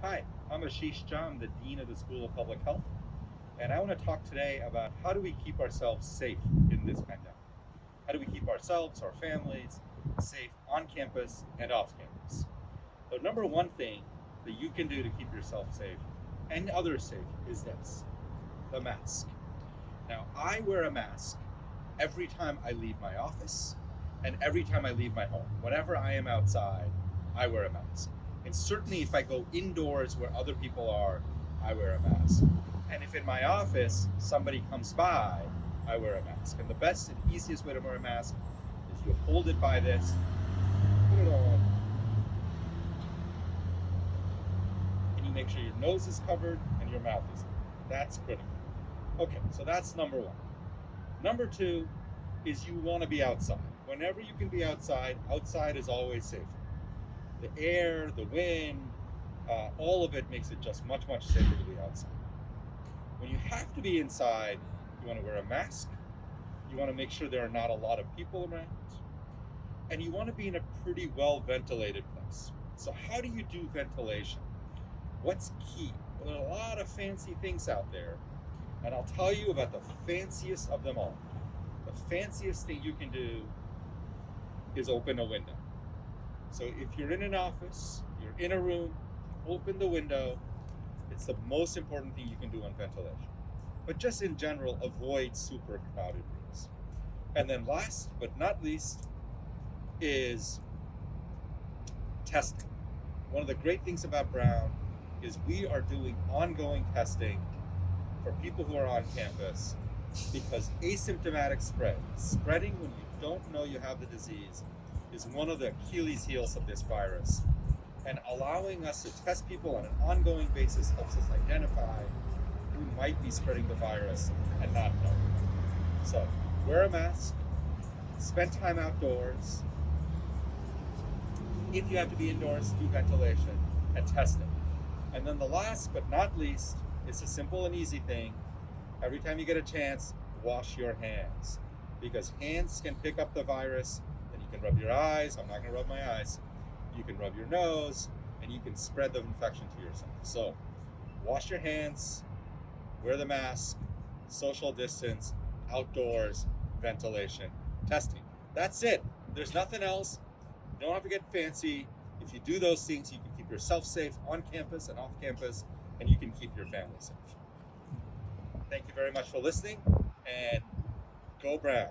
Hi, I'm Ashish Jah. I'm the Dean of the School of Public Health, and I want to talk today about how do we keep ourselves safe in this pandemic? How do we keep ourselves, our families, safe on campus and off campus? The number one thing that you can do to keep yourself safe and others safe is this: the mask. Now, I wear a mask every time I leave my office and every time I leave my home. Whenever I am outside, I wear a mask. And certainly if I go indoors where other people are, I wear a mask. And if in my office somebody comes by, I wear a mask. And the best and easiest way to wear a mask is you hold it by this, put it on, and you make sure your nose is covered and your mouth is covered. That's critical. Okay, so that's number one. Number two is you want to be outside. Whenever you can be outside, outside is always safer. The air, the wind, all of it makes it just much, much safer to be outside. When you have to be inside, you want to wear a mask. You want to make sure there are not a lot of people around. And you want to be in a pretty well ventilated place. So how do you do ventilation? What's key? Well, there are a lot of fancy things out there, and I'll tell you about the fanciest of them all. The fanciest thing you can do is open a window. So if you're in an office, you're in a room, open the window. It's the most important thing you can do on ventilation. But just in general, avoid super crowded rooms. And then last but not least is testing. One of the great things about Brown is we are doing ongoing testing for people who are on campus, because asymptomatic spreading when you don't know you have the disease, is one of the Achilles heels of this virus. And allowing us to test people on an ongoing basis helps us identify who might be spreading the virus and not know. So wear a mask, spend time outdoors. If you have to be indoors, do ventilation and testing. And then the last but not least, it's a simple and easy thing. Every time you get a chance, wash your hands, because hands can pick up the virus. And you can rub your eyes. I'm not going to rub my eyes. You can rub your nose, and you can spread the infection to yourself. So wash your hands, wear the mask, social distance, outdoors, ventilation, testing. That's it. There's nothing else. You don't have to get fancy. If you do those things, you can keep yourself safe on campus and off campus, and you can keep your family safe. Thank you very much for listening, and go Brown.